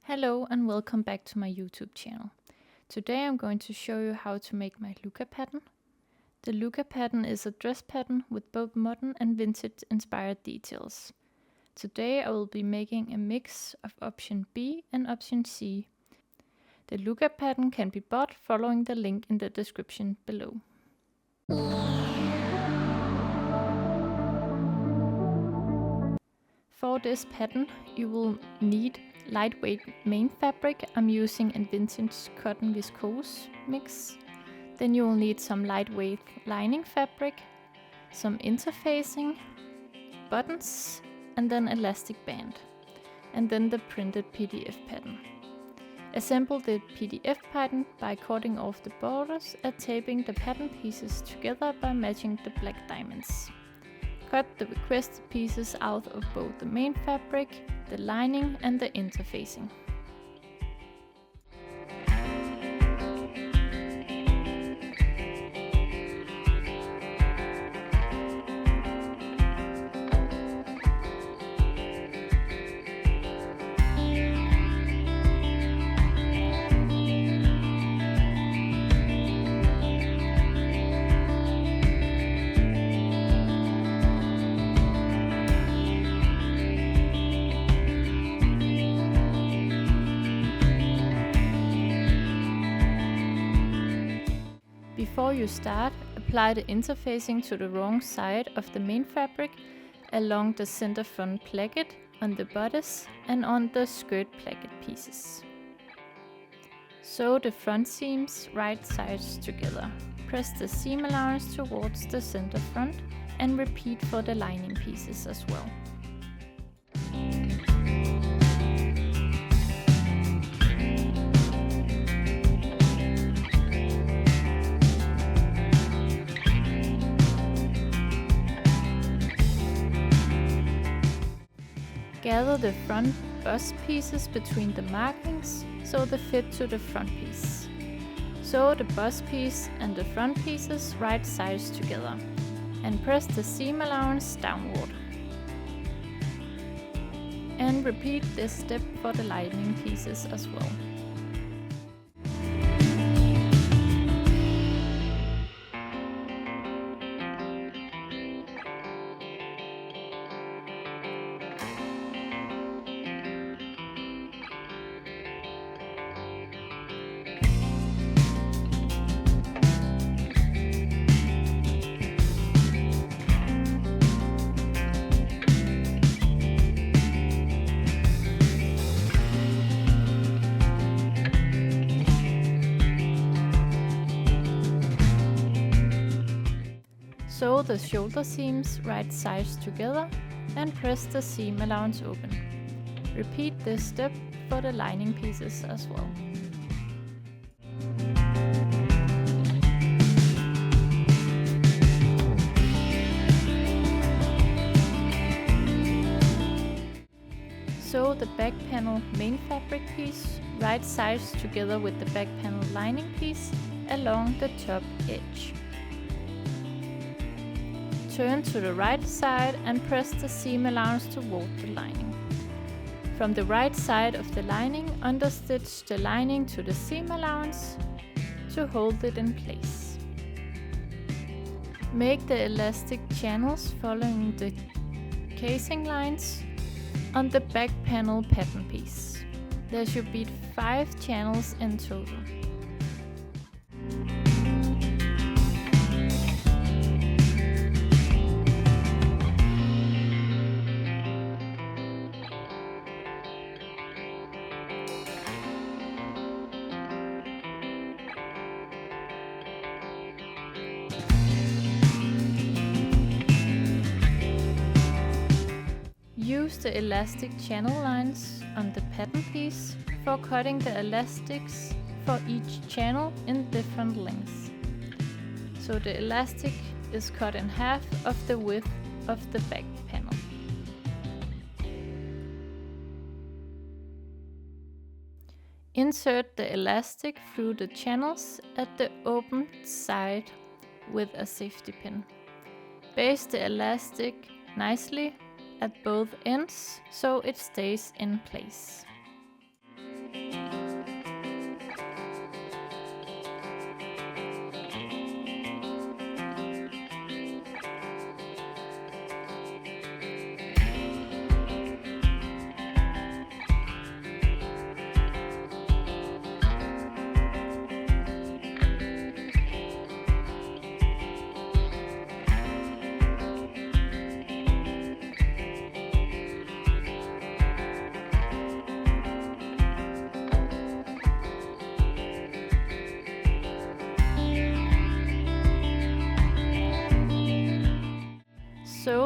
Hello and welcome back to my YouTube channel. Today I'm going to show you how to make my Lucca pattern. The Lucca pattern is a dress pattern with both modern and vintage inspired details. Today I will be making a mix of option B and option C. The Lucca pattern can be bought following the link in the description below. For this pattern you will need lightweight main fabric. I'm using a vintage cotton viscose mix. Then you will need some lightweight lining fabric, some interfacing, buttons, and then elastic band, and then the printed PDF pattern. Assemble the PDF pattern by cutting off the borders and taping the pattern pieces together by matching the black diamonds. Cut the requested pieces out of both the main fabric, the lining and the interfacing. Before you start, apply the interfacing to the wrong side of the main fabric along the center front placket, on the bodice and on the skirt placket pieces. Sew the front seams right sides together. Press the seam allowance towards the center front and repeat for the lining pieces as well. Gather the front bust pieces between the markings so they fit to the front piece. Sew the bust piece and the front pieces right sides together and press the seam allowance downward. And repeat this step for the lining pieces as well. Sew the shoulder seams right sides together and press the seam allowance open. Repeat this step for the lining pieces as well. Sew the back panel main fabric piece right sides together with the back panel lining piece along the top edge. Turn to the right side and press the seam allowance toward the lining. From the right side of the lining, understitch the lining to the seam allowance to hold it in place. Make the elastic channels following the casing lines on the back panel pattern piece. There should be 5 channels in total. Use the elastic channel lines on the pattern piece for cutting the elastics for each channel in different lengths. So the elastic is cut in half of the width of the back panel. Insert the elastic through the channels at the open side with a safety pin. Baste the elastic nicely at both ends so it stays in place.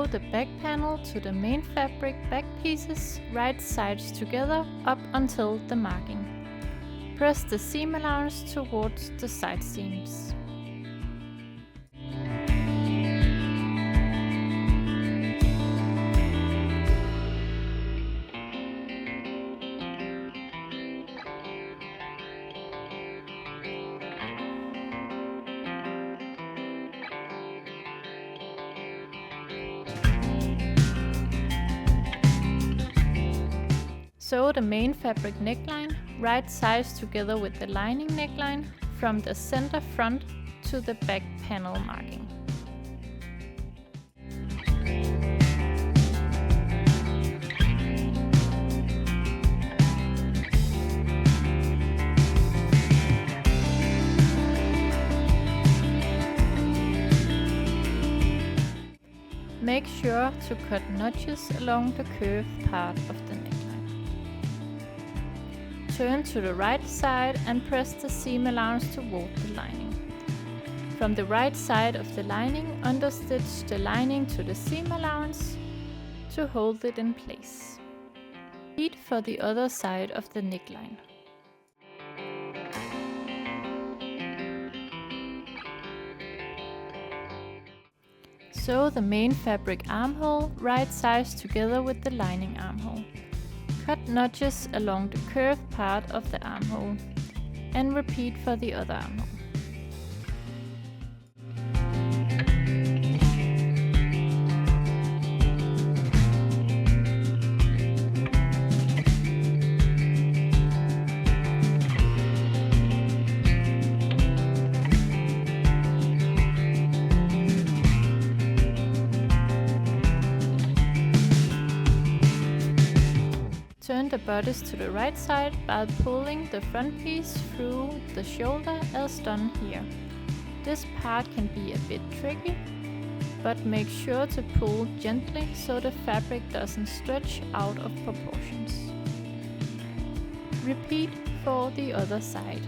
Sew the back panel to the main fabric back pieces, right sides together up until the marking. Press the seam allowance towards the side seams. Sew the main fabric neckline, right sides together with the lining neckline, from the center front to the back panel marking. Make sure to cut notches along the curved part of the neckline. Turn to the right side and press the seam allowance toward the lining. From the right side of the lining, understitch the lining to the seam allowance to hold it in place. Repeat for the other side of the neckline. Sew the main fabric armhole right sides together with the lining armhole. Cut notches along the curved part of the armhole and repeat for the other armhole. Turn the bodice to the right side by pulling the front piece through the shoulder as done here. This part can be a bit tricky, but make sure to pull gently so the fabric doesn't stretch out of proportions. Repeat for the other side.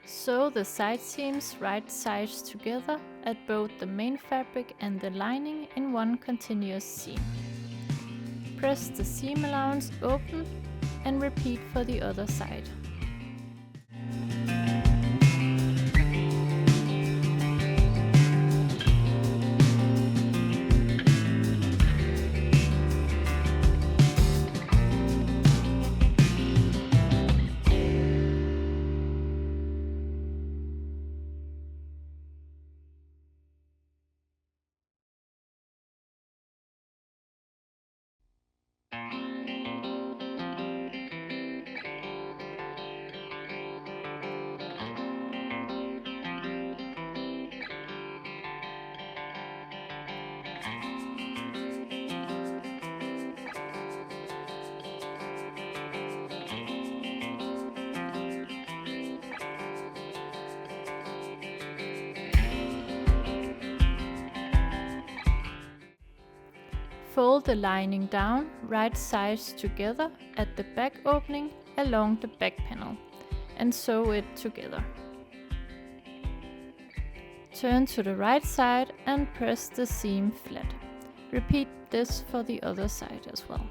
Sew the side seams right sides together at both the main fabric and the lining in one continuous seam. Press the seam allowance open and repeat for the other side. Fold the lining down, right sides together at the back opening along the back panel, and sew it together. Turn to the right side and press the seam flat. Repeat this for the other side as well.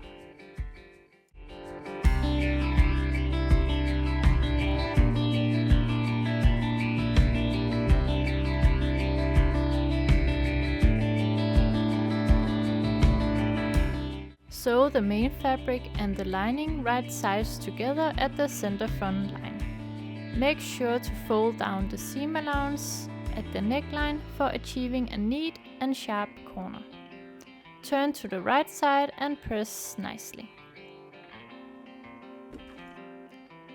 Sew the main fabric and the lining right sides together at the center front line. Make sure to fold down the seam allowance at the neckline for achieving a neat and sharp corner. Turn to the right side and press nicely.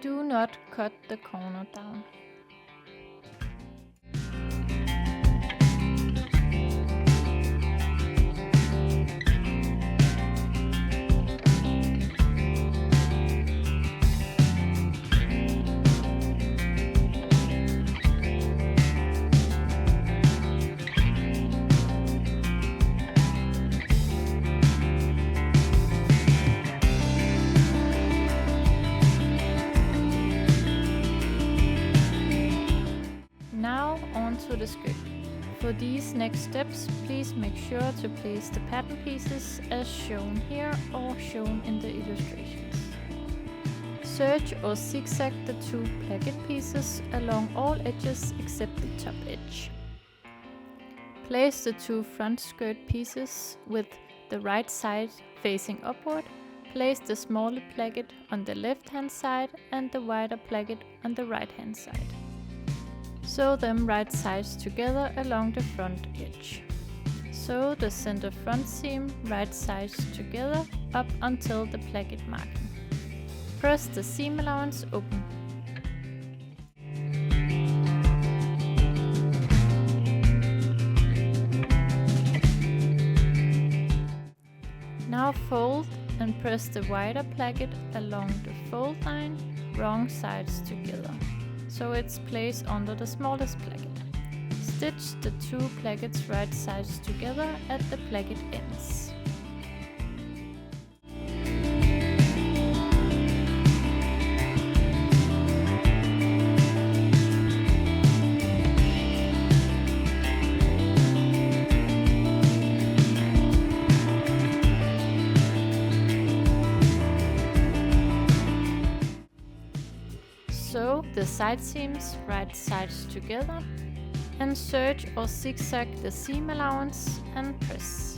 Do not cut the corner down. the skirt. For these next steps, please make sure to place the pattern pieces as shown here or shown in the illustrations. Serge or zigzag the 2 placket pieces along all edges except the top edge. Place the 2 front skirt pieces with the right side facing upward. Place the smaller placket on the left hand side and the wider placket on the right hand side. Sew them right sides together along the front edge. Sew the center front seam right sides together up until the placket marking. Press the seam allowance open. Now fold and press the wider placket along the fold line, wrong sides together, so it's placed under the smallest placket. Stitch the 2 plackets right sides together at the placket ends. Sew the side seams right sides together and serge or zigzag the seam allowance and press.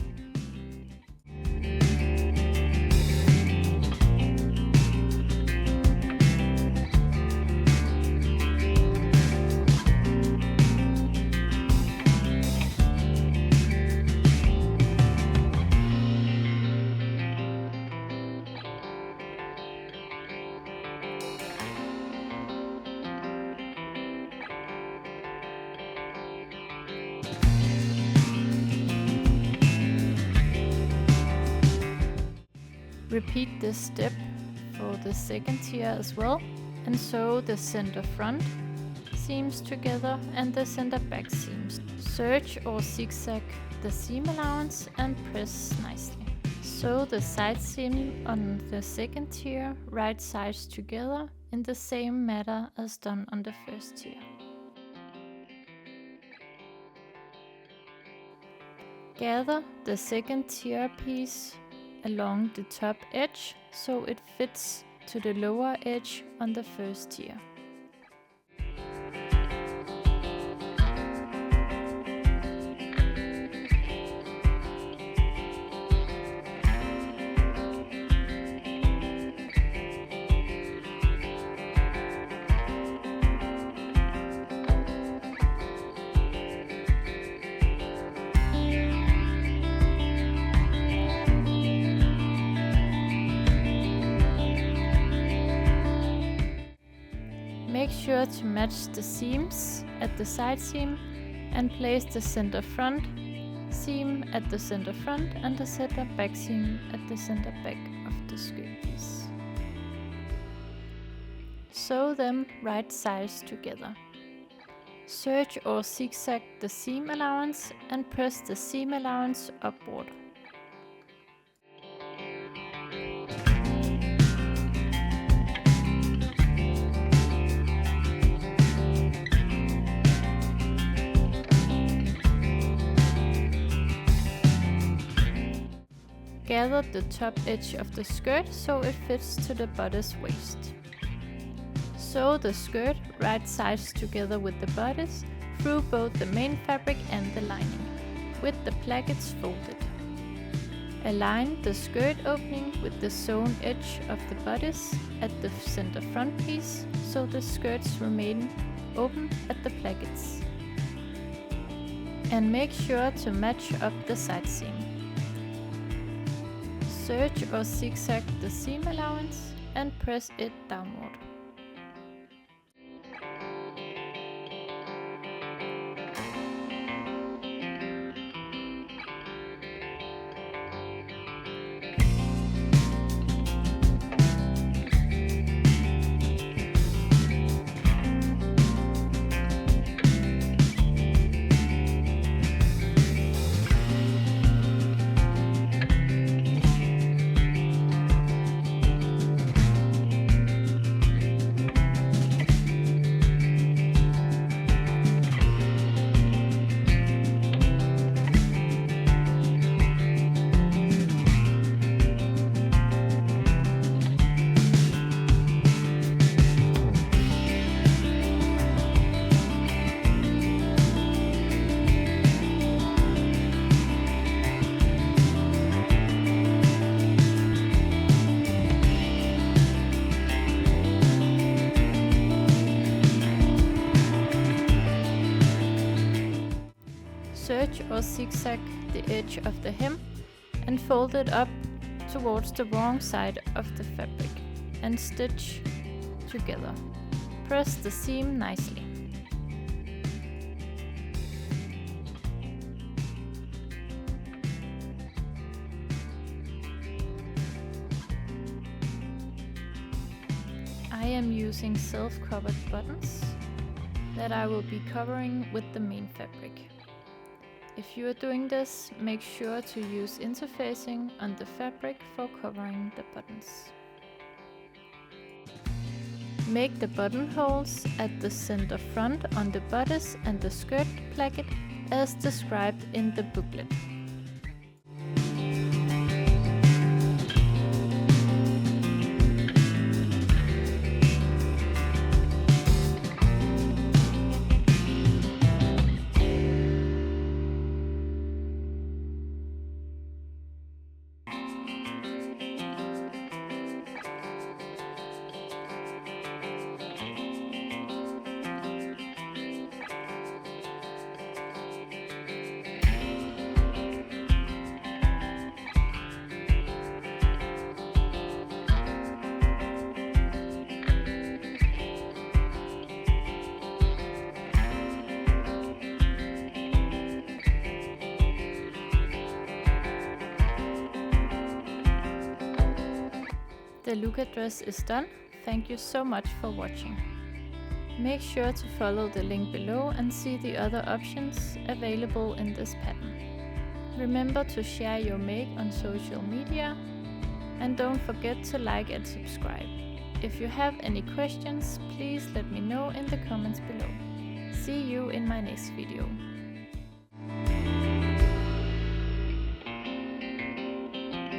Repeat this step for the second tier as well, and sew the center front seams together and the center back seams. Serge or zigzag the seam allowance and press nicely. Sew the side seam on the second tier right sides together in the same manner as done on the first tier. Gather the second tier piece along the top edge so it fits to the lower edge on the first tier. Make sure to match the seams at the side seam and place the center front seam at the center front and the center back seam at the center back of the skirt piece. Sew them right sides together. Serge or zigzag the seam allowance and press the seam allowance upward. Gather the top edge of the skirt so it fits to the bodice waist. Sew the skirt right sides together with the bodice through both the main fabric and the lining, with the plackets folded. Align the skirt opening with the sewn edge of the bodice at the center front piece so the skirts remain open at the plackets. And make sure to match up the side seam. Serge or zigzag the seam allowance and press it downward. or zigzag the edge of the hem and fold it up towards the wrong side of the fabric and stitch together. Press the seam nicely. I am using self-covered buttons that I will be covering with the main fabric. If you are doing this, make sure to use interfacing on the fabric for covering the buttons. Make the buttonholes at the center front on the bodice and the skirt placket as described in the booklet. The Lucca dress is done. Thank you so much for watching. Make sure to follow the link below and see the other options available in this pattern. Remember to share your make on social media and don't forget to like and subscribe. If you have any questions, please let me know in the comments below. See you in my next video.